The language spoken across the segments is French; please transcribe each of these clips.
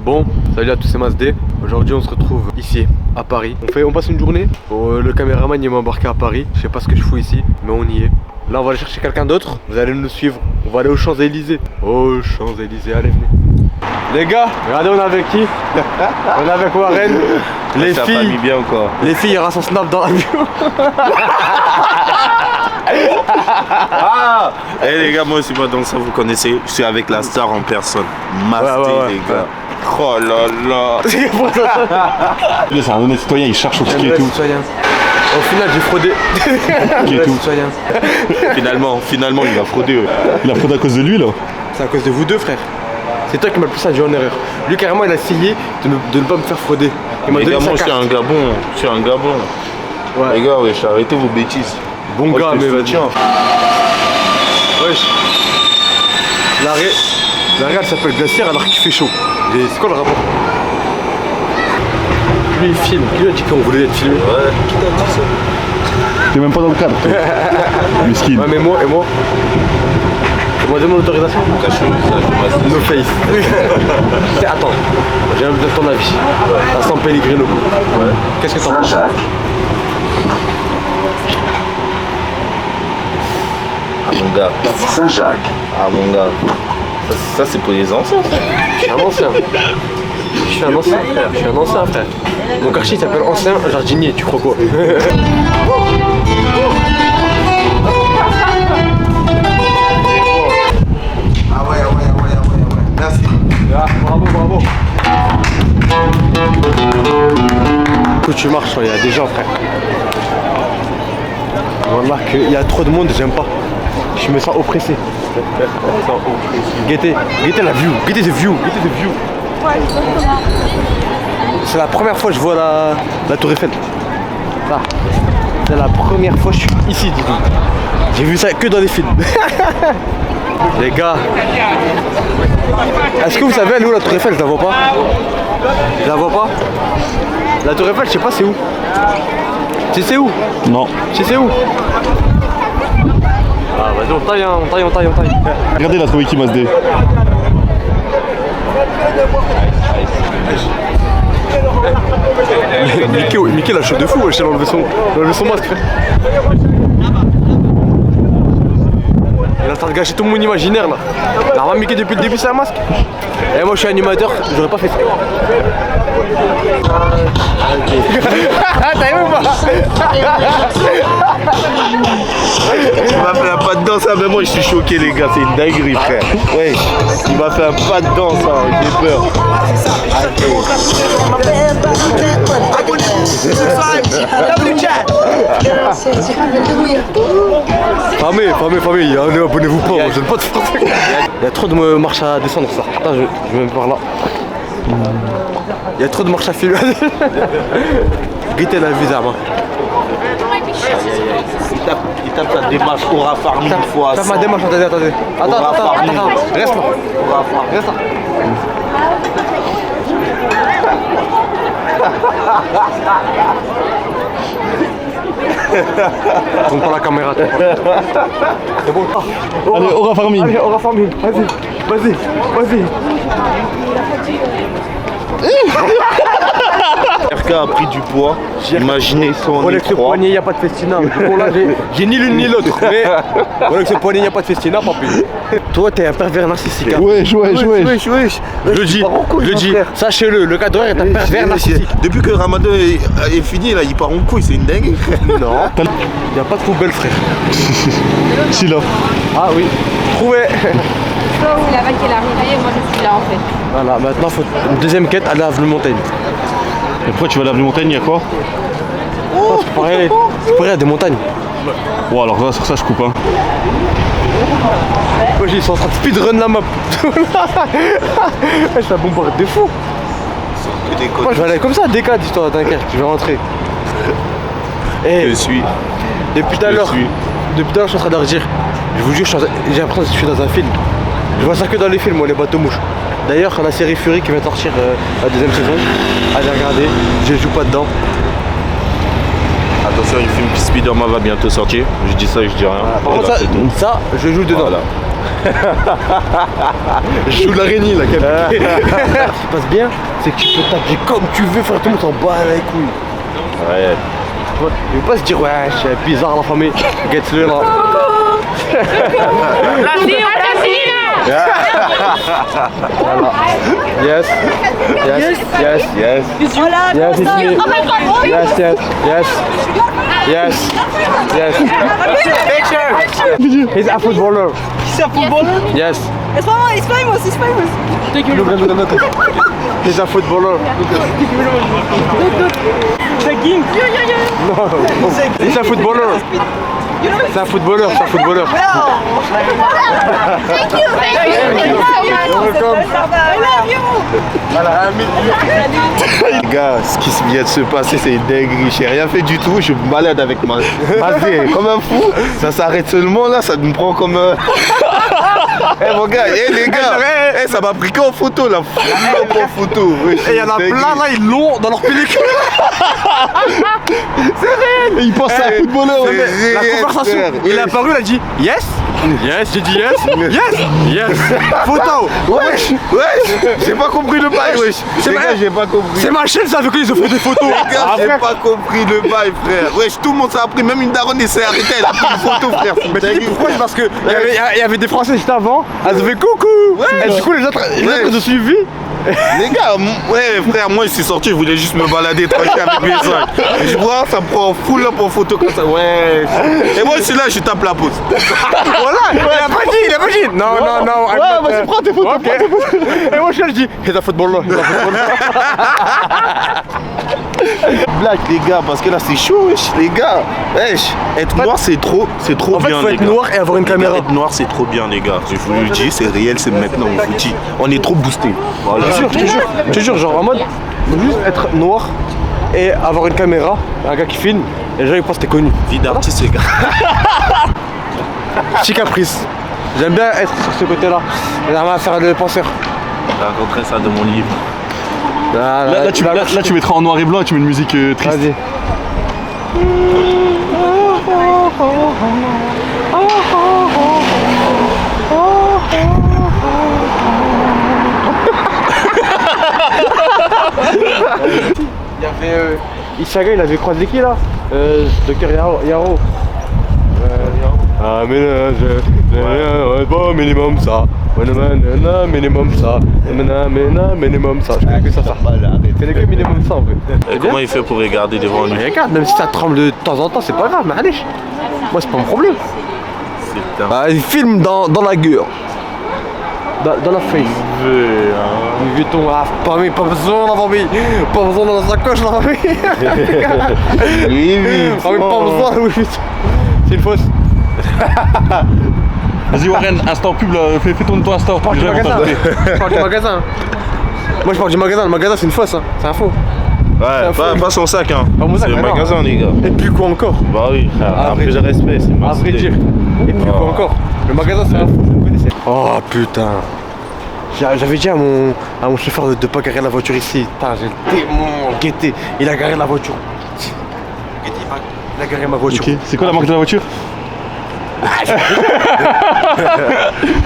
Bon, salut à tous, c'est Masdé. Aujourd'hui on se retrouve ici, à Paris. On passe une journée. Le caméraman il m'a embarqué à Paris. Je sais pas ce que je fous ici, mais on y est. Là on va aller chercher quelqu'un d'autre. Vous allez nous suivre. On va aller aux Champs-Élysées. Aux Champs-Élysées, allez venez. Les gars, regardez on est avec qui? On est avec Warren. Les ça filles, bien ou quoi? les filles, il y aura son snap dans la bio. Ah hey les gars, moi aussi moi donc ça vous connaissez, je suis avec la star en personne. Masté ouais. les gars. Oh là là. C'est un honnête citoyen, il cherche au ticket et tout. Au final j'ai fraudé. Qui est tout. Finalement il a fraudé. Il a fraudé à cause de lui là. C'est à cause de vous deux frère. C'est toi qui m'as le plus induit en erreur. Lui carrément il a essayé de ne pas me faire frauder. Il m'a Les donné gars, sa moi je carte. suis un gabon. Ouais. Les gars, wesh, arrêtez vos bêtises. Bon Moi, gars, je te mais vas-y. soutiens. Wesh. La réal s'appelle Glacière alors qu'il fait chaud. Et c'est quoi le rapport? Lui il filme. Qui lui a dit qu'on voulait être filmé? Ouais, qui t'a dit ça? T'es même pas dans le cadre. Miskin. Ouais mais moi demande l'autorisation. Cache le visage de Masté. No face. Attends, j'ai besoin de ton avis. À San Pellegrino. Ouais. Qu'est-ce que t'en penses? Ah mon gars. Saint-Jacques. Ah mon gars. Ça c'est pour les anciens. Je suis un ancien. Je suis un ancien frère. Mon quartier il s'appelle Ancien Jardinier, tu crois quoi? Ah ouais. Merci. Ah, bravo. Quand tu marches, il y a des gens frère. Voilà qu'il y a trop de monde, j'aime pas. Je me sens oppressé. Guettez la view, guettez the view. C'est la première fois que je vois la tour Eiffel. Ça. C'est la première fois que je suis ici, dis-donc. J'ai vu ça que dans les films. Les gars, est-ce que vous savez elle est où la tour Eiffel? Je la vois pas. Je la vois pas. La tour Eiffel, je sais pas c'est où. Tu sais c'est où? Non. Tu sais c'est où? Ah vas-y on taille. Regardez la trouvé qui m'a Masdé. Mickey l'a chaud de fou, il a enlevé son masque. Il est en train de gâcher tout mon imaginaire là. Alors Mickey depuis le début c'est un masque. Et moi je suis animateur, j'aurais pas fait ça. T'as vu ou pas? Il m'a fait un pas de danse, mais moi je suis choqué les gars, c'est une dinguerie frère. Ouais, il m'a fait un pas de danse, j'ai peur. Famille, allez, abonnez-vous pas, moi je donne pas de français. Il y a trop de marches à descendre ça. Attends, je vais même par là. Il y a trop de marches à filmer. Guettez la visa, man. Il tape sa démarche Aura Farm une fois. Tape ma démarche, attendez. Attends. Reste là. Reste là. Tourne pas la caméra, toi. C'est bon. Allez, Aura Farming. Allez, Aura Farming. Vas-y. RK a pris du poids. Imaginez son Avec ce poignet, il n'y a pas de festina. Bon, là, j'ai ni l'une ni l'autre. Mais avec ce poignet, il n'y a pas de festina, papi. Toi, t'es un pervers narcissique. Hein. Wesh. Je le dis. Sachez-le, le cadreur est un pervers narcissique. Depuis que Ramadan est fini, là, il part en couille, c'est une dingue. Non. Il n'y a pas de poubelle, frère. Si là. Ah oui. Trouvé. Toi où la vague est arrivée, moi je suis là en fait. Voilà, maintenant, faut une deuxième quête, aller à la montagne. Et pourquoi tu vas à la montagne, il y a quoi? C'est pareil, il y a des montagnes. Bon alors là, sur ça je coupe hein. Moi ils sont en train de speedrun la map. Je la bombarde de fou. Moi je vais aller comme ça, D4 histoire, t'inquiète, je vais rentrer. Et Je suis. depuis tout à l'heure, je suis en train de leur dire, je vous jure, j'ai l'impression que je suis dans un film. Je vois ça que dans les films, moi, les bateaux mouches. D'ailleurs, la série Fury qui vient de sortir la deuxième saison, allez regarder, je joue pas dedans. Attention, le film Spider-Man va bientôt sortir. Je dis ça et je dis rien. Par contre, ça, je joue dedans. Voilà. Je joue l'araignée là, Ce qui passe bien, c'est que tu peux taper comme tu veux, frère, tout le monde s'en bat les couilles. Ouais. Il faut pas se dire, ouais, c'est bizarre la famille. Get-le là. Voilà. Yes. Yes. Yes. Yes. Yes, it's me. Yes, yes, yes. Yes. Yes. Picture. He's a footballer. He's a footballer? Yes. It's famous, he's famous. Look. He's a footballer. Take him. No. He's a footballer. C'est un footballeur, Thank you. Les gars, ce qui vient de se passer, c'est une dinguerie. J'ai rien fait du tout, je me balade avec ma vie comme un fou. Ça s'arrête seulement là, ça me prend comme un. Eh mon gars, les gars, ça m'a pris qu'en photo là. En photo. Et il y en a plein là, ils l'ont dans leur pellicule. C'est réel. Et il pense à un footballeur. La conversation, il est apparu, il a dit yes. Yes, j'ai dit yes. Yes. Yes. Photo. Wesh, j'ai pas compris le bail, wesh. Les gars, j'ai pas compris. C'est ma chaîne ça avec qui ils ont fait des photos. Les gars, j'ai pas compris le bail, frère. Wesh, tout le monde s'est appris, même une daronne elle s'est arrêtée, elle a pris une photo, frère. Mais tu dis pourquoi? C'est parce que il y avait des Français juste avant, elles ont fait coucou. Et du coup les autres ont suivi. Les gars, ouais frère, moi je suis sorti, je voulais juste me balader tranquille avec mes soins. Je vois, ça me prend full up en photo comme ça, ouais. Et moi je suis là, je tape la pause. Voilà, il a pas dit. Non. Ouais, vas-y, prends tes photos. Ok. Et moi je dis, he's a footballer. Black les gars, parce que là c'est chaud, wesh, les gars. Wesh, être noir c'est trop En fait, bien, faut les être gars. noir et avoir une caméra. Être noir c'est trop bien, les gars. Je vous le dis, c'est réel, c'est maintenant, on vous dit. On est trop boosté. Voilà. Je te jure, genre en mode, juste être noir et avoir une caméra, un gars qui filme, et les gens ils pensent que t'es connu. Vie d'artiste, les gars. Petit caprice. J'aime bien être sur ce côté-là. J'aime bien faire le penseur. J'ai rencontré ça de mon livre. Là, tu mettras en noir et blanc et tu mets une musique triste. Vas-y. Il y avait Ishaga, il avait croisé qui là? Dr Yaro. Ah ménage, pas minimum ça. Minimum ça. Minimum ça. Je connais que ça. C'est que minimum ça en fait. Comment il fait pour regarder devant lui? Mais regarde, même si ça tremble de temps en temps, c'est pas grave, mais allez. Moi c'est pas mon problème. C'est Bah, il filme dans la gueule. Dans la face. Louis Vuitton, pas besoin d'avoir mis. Pas besoin dans la sacoche, la famille. Oui, Pas besoin de Louis Vuitton. C'est une fausse. Vas-y Warren, instant pub là, fais ton instant. Je parle du magasin. Moi je parle du magasin. Le magasin c'est une fausse, hein. C'est un faux. Ouais, pas son sac, hein. Pas mon sac, C'est le mais non. magasin, les gars. Et puis quoi encore? Bah oui, frère, À un vrai peu de dire. respect, c'est ma À vrai dire. Et puis quoi encore? Le magasin c'est un faux, vous connaissez. Oh putain. J'avais dit à mon chauffeur de pas garer la voiture ici. Putain, j'ai le démon guetté. Il a garé la voiture. Il a garé ma voiture. Ok, c'est quoi la marque de la voiture?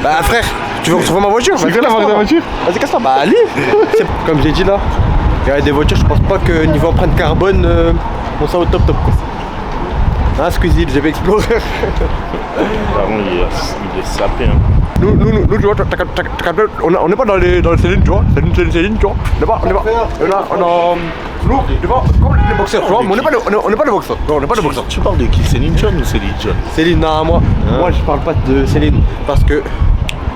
Bah frère, tu veux retrouver ma voiture? C'est quoi la marque de la voiture? Vas-y casse-toi, bah allez. Comme j'ai dit là, il y a des voitures, je pense pas que niveau empreinte carbone, on sera au top quoi. Hein Squeezie, le GP Explorer. Par contre, il est sapé, hein. Nous, tu vois, on n'est pas dans les Céline, tu vois. Céline, tu vois. On a nous, tu vois, comme les boxeurs, tu vois, mais on n'est pas les boxeurs. Non, on n'est pas les boxeurs. Tu parles de qui? Céline John ou Céline John? Céline, non, moi je parle pas de Céline parce que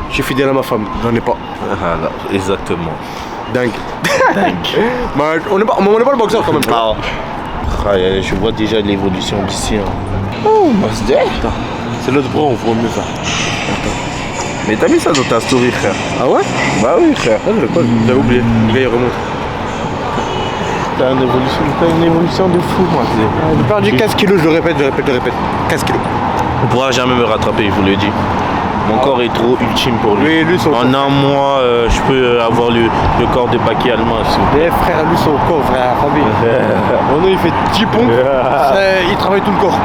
je suis fidèle à ma femme, j'en ai pas. Ah là, exactement. Dingue. Mais on n'est pas le boxeur quand même. Ah, je vois déjà l'évolution d'ici. Hein. Oh, Mazda. C'est l'autre bras, on voit mieux ça. Mais t'as mis ça dans ta story, frère? Ah ouais? Bah oui, frère. J'avais oublié, le gars il remonte. T'as une évolution de fou, Mazda. J'ai perdu 15 kilos, je le répète. 15 kilos. On pourra jamais me rattraper, il vous le dit. Mon corps est trop ultime pour lui. Lui, son En un mois, je peux avoir le corps de Baki allemand. Les frères, lui son corps, frère, famille. Mon nom il fait 10 pompes, il travaille tout le corps.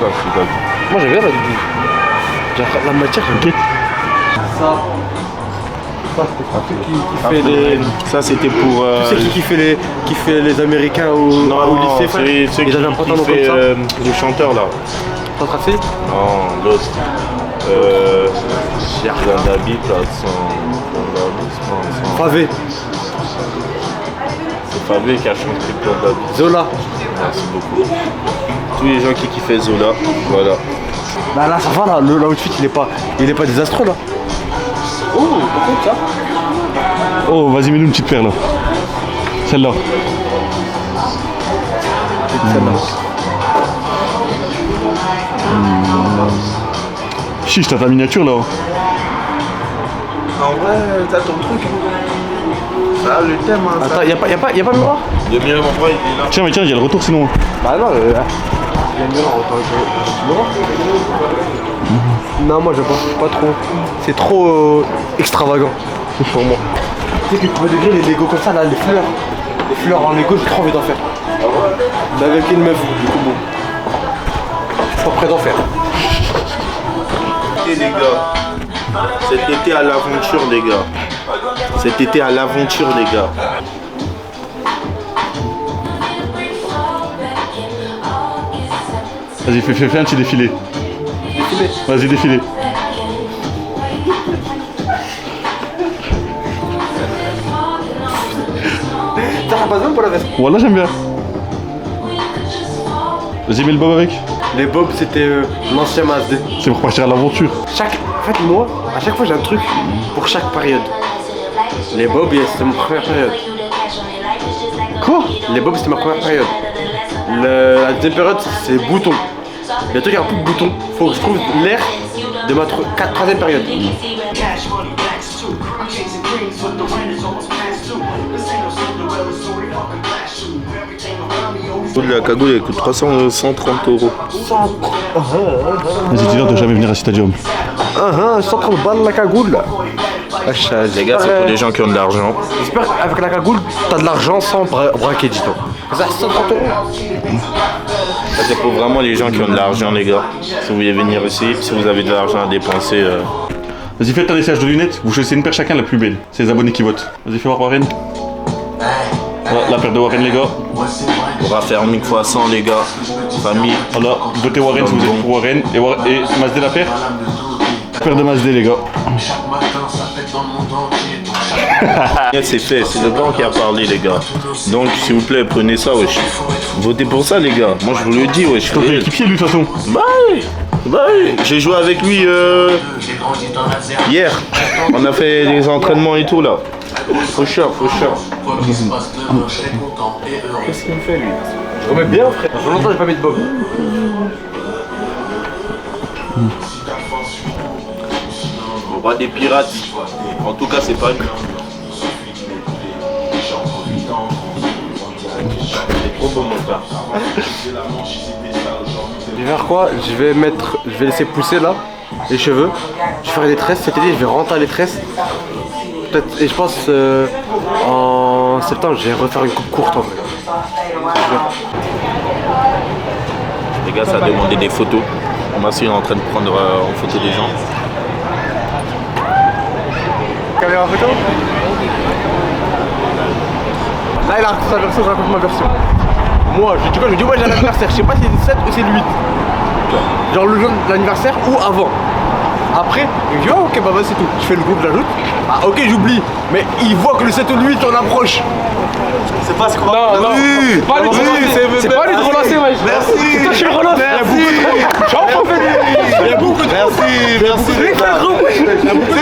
quoi, je rigole. Moi j'aime bien la doudoune. La matière, j'aime bien. Ça c'était qui fait les. Ça c'était pour. Tu sais qui fait les Américains au lycée, frère? Ceux Ils avaient un qui pantalon fait comme ça. le chanteur là. T'as tracé? Non, l'autre. Plein d'habits là, sans. Pavé. C'est Fabé qui a chanté plein d'habits. Zola. Merci beaucoup. Tous les gens qui kiffaient Zola, voilà. Bah là ça va là, l'outfit il est pas désastreux là. Oh, par contre ça. Oh, vas-y, mets-nous une petite paire là. Celle-là. Chiche, t'as ta miniature là. En vrai, t'as ton truc. Ça a le thème. Hein, Attends, y'a pas de miroir? Le miroir, il est là. Tiens, mais tiens, il y a le retour sinon. Bah non, il y a un miroir, autant Non, moi j'aime pas trop. C'est trop extravagant pour moi. Tu sais que premier degré, les Lego comme ça, là, les fleurs en Lego, j'ai trop envie d'en faire. Mais avec une meuf, du coup, bon. Je suis pas prêt d'en faire. Les gars, cet été à l'aventure, les gars. Cet été à l'aventure, les gars. Vas-y, fais un petit défilé. Vas-y, défilé. T'as pas besoin pour la veste? Voilà, j'aime bien. Vas-y, mets le bob avec. Les bobs, c'était l'ancien Mazda. C'est pour partir à l'aventure. En fait, moi, à chaque fois, j'ai un truc pour chaque période. Les bobs, c'était ma première période. Quoi? Les bobs, c'était ma première période. La deuxième période, c'est boutons. Le truc a un peu de boutons. Faut que je trouve l'air de ma troisième période. La cagoule, elle coûte 130 €. Vas-y, dis-leur de jamais venir à Stadium. 130 balles la cagoule. Les gars, c'est pour les gens qui ont de l'argent. J'espère qu'avec la cagoule, t'as de l'argent sans braquer, dis-toi. Ça, 130 €. Ça, c'est pour vraiment les gens qui ont de l'argent, les gars. Si vous voulez venir ici, si vous avez de l'argent à dépenser. Vas-y, faites un essayage de lunettes. Vous choisissez une paire chacun, la plus belle. C'est les abonnés qui votent. Vas-y, fais voir Warren. Voilà, la paire de Warren, les gars. On va faire 1000 fois 100, les gars. Famille. Voilà, votez Warren si vous êtes pour Warren. Et Mazdé, la paire. Paire de Mazdé, les gars. C'est fait, c'est le grand qui a parlé, les gars. Donc, s'il vous plaît, prenez ça, wesh. Votez pour ça, les gars. Moi, je vous le dis, wesh. Ton équipier, lui, de toute façon. Bah oui, j'ai joué avec lui hier. On a fait les entraînements et tout, là. Faut cher. Qu'est-ce qu'il me fait, lui? Je remets bien, frère. Ça fait longtemps que j'ai pas mis de bob. Le roi des pirates. En tout cas, c'est pas lui. C'est trop beau, mon frère. Je vais faire quoi? Je vais laisser pousser là les cheveux. Je vais faire des tresses cet été, je vais rentrer les tresses. Peut-être, et je pense en septembre, je vais refaire une coupe courte en vrai. Les gars, ça a demandé des photos. Massi est en train de prendre en photo des gens. Caméra photo? Là, il a raconté sa version, je raconte ma version. Moi, je dis ouais, j'ai un anniversaire, je sais pas si c'est le 7 ou c'est le 8. Genre le jour de l'anniversaire ou avant. Après, il me dit oh, ok, bah c'est tout. Je fais le groupe, j'ajoute. Ah ok, j'oublie. Mais il voit que le 7 ou le 8 on approche. C'est pas ce qu'on va faire. C'est pas lui de relancer. C'est pas lui de relancer, wesh. Merci. Toi, tu le relances. Il y a beaucoup de... Merci. C'est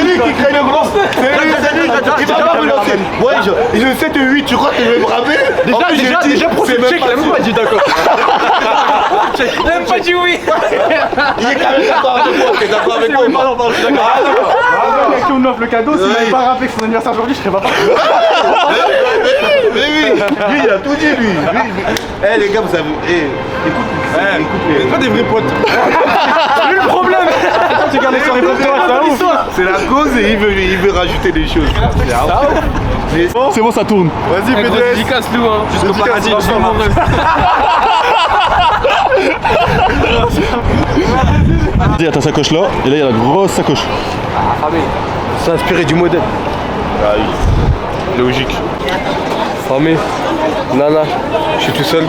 lui qui crée le grand. C'est lui qui va pas me lancer. Ouais, je 7 ou 8, tu crois que je vais me rappeler? Déjà, procès check, il a même pas dit d'accord. Il a même pas dit oui. Il est quand même d'accord avec moi. T'es d'accord avec moi? Pardon, je suis d'accord. Si on offre le cadeau, s'il m'avait pas rappelé que c'est son anniversaire aujourd'hui, je serais pas parti. Mais oui, lui il a tout dit, lui. Eh les gars, vous avez... écoute, C'est pas des vrais potes. C'est lui le problème. Tu gardes les soirées pour toi, c'est ouf. c'est la cause et il veut rajouter des choses. C'est bon, ça tourne. Vas-y, Grosse PDS. dédicace, Lou, hein. Jusqu'au paradis. Il y a ta sacoche là, et là il y a la grosse sacoche. C'est inspiré du modèle. Ah oui. Logique. Famille, Nana, je suis tout seul.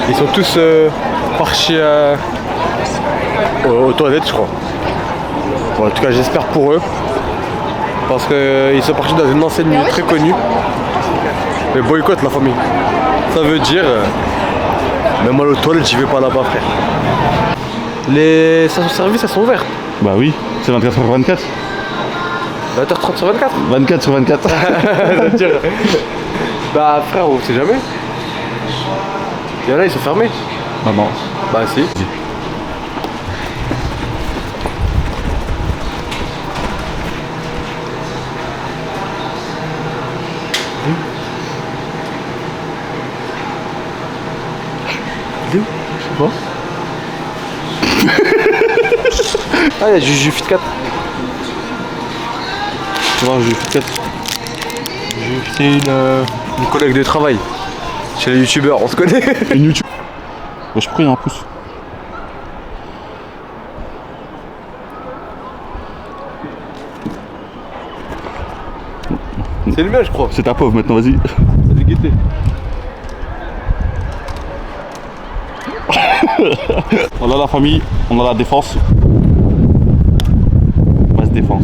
Ils sont tous partis aux toilettes, je crois. Bon, en tout cas, j'espère pour eux. Parce qu'ils sont partis dans une enseigne très connue. Mais boycott la famille. Ça veut dire. Même moi, aux toilettes, j'y vais pas là-bas, frère. Les stations-service, elles sont ouvertes. Bah oui, c'est 24 sur 24. 20h30 sur 24. 24 sur 24. C'est-à-dire. Bah, frère, on sait jamais. Il y en a, ils sont fermés. Maman. Bah, si. Il est où? Je sais pas. Ah, il y a Juju Fit 4. Tu vois, j'ai fait 4. C'est une collègue de travail. Chez les youtubeurs, on se connaît. Une YouTube. Wesh, pourquoi il y a un pouce? C'est le mien, je crois. C'est ta pauvre maintenant, vas-y. Vas-y, guettez. On a la famille, on a la défense. On va se défense.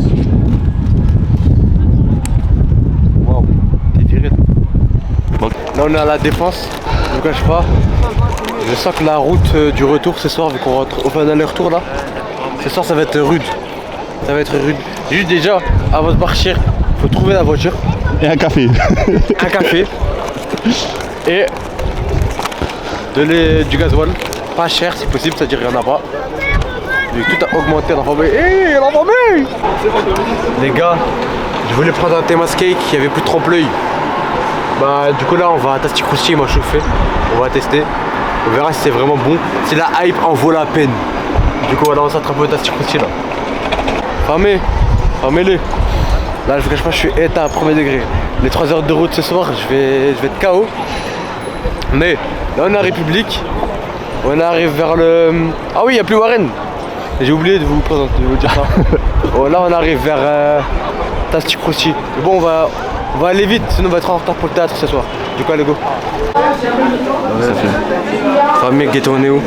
Waouh, t'es viré. Là, on est à la défense, je vous cache pas. Je sens que la route du retour ce soir, vu qu'on fait un aller-retour là, ce soir ça va être rude. Ça va être rude. Juste déjà, avant de partir, faut trouver la voiture, Et un café. un café et du gasoil. Pas cher si possible, c'est-à-dire qu'il n'y en a pas. Vu que tout a augmenté la famille. Hé, la famille! Les gars, je voulais prendre un Thémas Cake, il n'y avait plus de trompe-l'œil. Bah du coup là on va à Tasty Krusty, moi chauffer. On va tester. On verra si c'est vraiment bon. Si la hype en vaut la peine. Du coup voilà, on s'attrape au Tasty Krusty là. Fermez-les. Là je vous cache pas, je suis éteint à premier degré. Les 3 heures de route ce soir, je vais être KO. Mais là on est à République. On arrive vers le... Ah oui, il n'y a plus Warren. J'ai oublié de vous présenter, de vous dire ça. Oh, là on arrive vers Tasty Krusty. Mais bon, on va aller vite, sinon on va être en retard pour le théâtre ce soir. Du coup, allez go. Famille, Ghetto, on est où?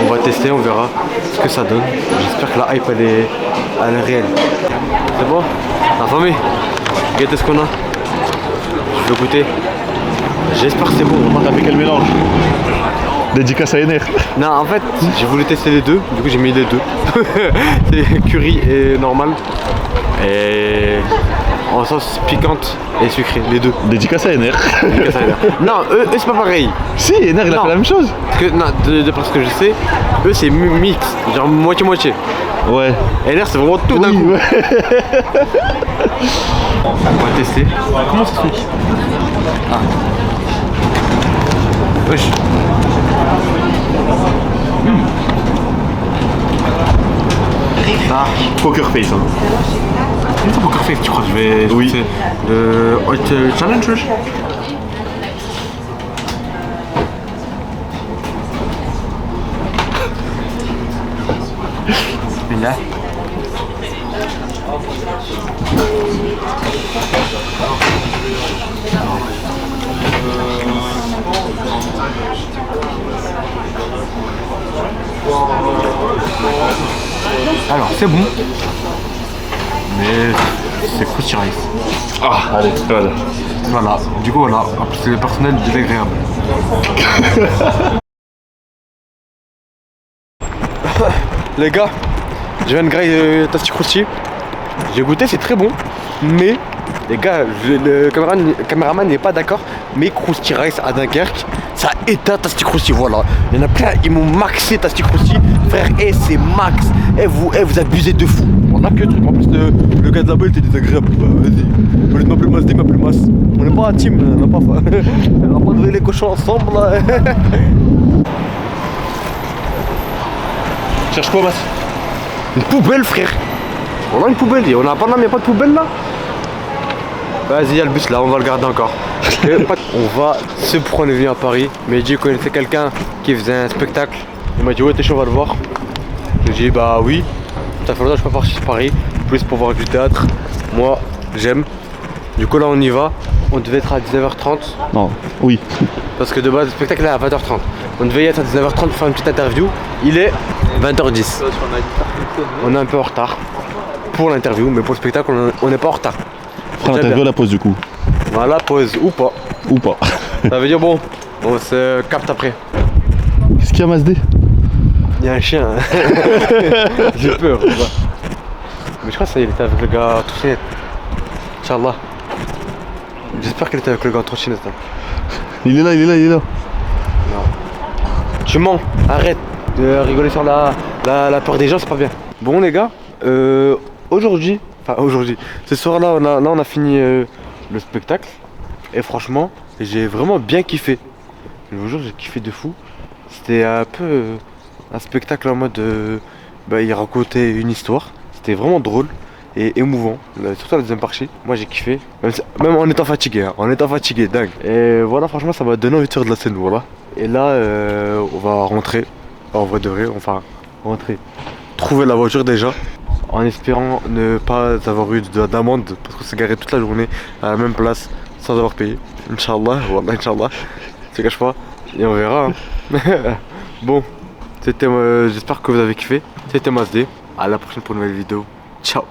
On va tester, on verra ce que ça donne. J'espère que la hype elle est réelle. C'est bon? La famille, guettez ce qu'on a. Je veux goûter. J'espère que c'est bon. T'as fait quel mélange? Dédicace à NR. Non, en fait, j'ai voulu tester les deux, du coup j'ai mis les deux. C'est curry et normal. Et en sauce piquante et sucrée, les deux. Dédicace à NR. Dédicace à NR. Non, eux c'est pas pareil. Si, NR il a Non. fait la même chose. Parce que, non, de ce que je sais, eux c'est mix, genre moitié-moitié. Ouais. NR c'est vraiment tout d'un Oui, coup. ouais. On va tester. Comment ça se fait? Ah. Wesh. Ah. Poker face. Hein. C'est pas encore fait, tu crois que je vais... Oui. C'est le Hot Challenge, wesh. Là. Alors c'est bon, mais c'est Krusty Rice. Ah, allez, voilà. Voilà, du coup voilà, en plus c'est le personnel désagréable. Les gars, je viens de grailler Tasty Krusty. J'ai goûté, c'est très bon, mais les gars, le caméraman n'est pas d'accord, mais Krusty Rice à Dunkerque, ça éteint Tasty Krusty, voilà. Il y en a plein, ils m'ont maxé Tasty Krusty. Frère, c'est max. Vous abusez de fou. On a que le truc. En plus, le gars de là-bas, il était désagréable. Bah, vas-y. Au lieu de m'appeler Masdi, m'appelle Mas. On n'est pas un team, on n'a pas levé les cochons ensemble. Là. Cherche quoi, Mas? Une poubelle, frère. On a une poubelle. On a pas là, mais il n'y a pas de poubelle là. Vas-y, il y a le bus là, on va le garder encore. On va, c'est pourquoi on est venu à Paris. Mehdi connaissait quelqu'un qui faisait un spectacle. Il m'a dit ouais t'es chaud, on va le voir. J'ai dit bah oui, ça fait longtemps que je suis pas parti sur Paris, plus pour voir du théâtre. Moi j'aime. Du coup là on y va. On devait être à 19h30. Non, oui. Parce que de base le spectacle est à 20h30. On devait y être à 19h30 pour faire une petite interview. Il est 20h10. On est un peu en retard pour l'interview, mais pour le spectacle on n'est pas en retard. On fera l'interview à la pause du coup. Voilà, pause ou pas. Ou pas. Ça veut dire bon, on se capte après. Qu'est-ce qu'il y a, Masdé? Il y a un chien. J'ai peur. Mais je crois que ça il était avec le gars à trottinette. Inch'Allah. J'espère qu'il était avec le gars à trottinette. Hein. Il est là, il est là, il est là. Non. Tu mens, arrête de rigoler sur la peur des gens, c'est pas bien. Bon les gars, aujourd'hui, ce soir là on a fini le spectacle. Et franchement, j'ai vraiment bien kiffé. Je vous jure, j'ai kiffé de fou. C'était un peu un spectacle en mode il racontait une histoire. C'était vraiment drôle et émouvant, surtout la deuxième partie. Moi j'ai kiffé, même en étant fatigué, hein, dingue. Et voilà, franchement ça m'a donné envie de faire de la scène, voilà. Et là on va rentrer, en vrai de vrai, enfin rentrer, trouver la voiture déjà, en espérant ne pas avoir eu d'amende parce qu'on s'est garé toute la journée à la même place sans avoir payé. Inch'Allah, voilà, Inch'Allah, je te cache pas, et on verra. Hein. Bon, c'était, j'espère que vous avez kiffé, c'était Masdé, à la prochaine pour une nouvelle vidéo, ciao.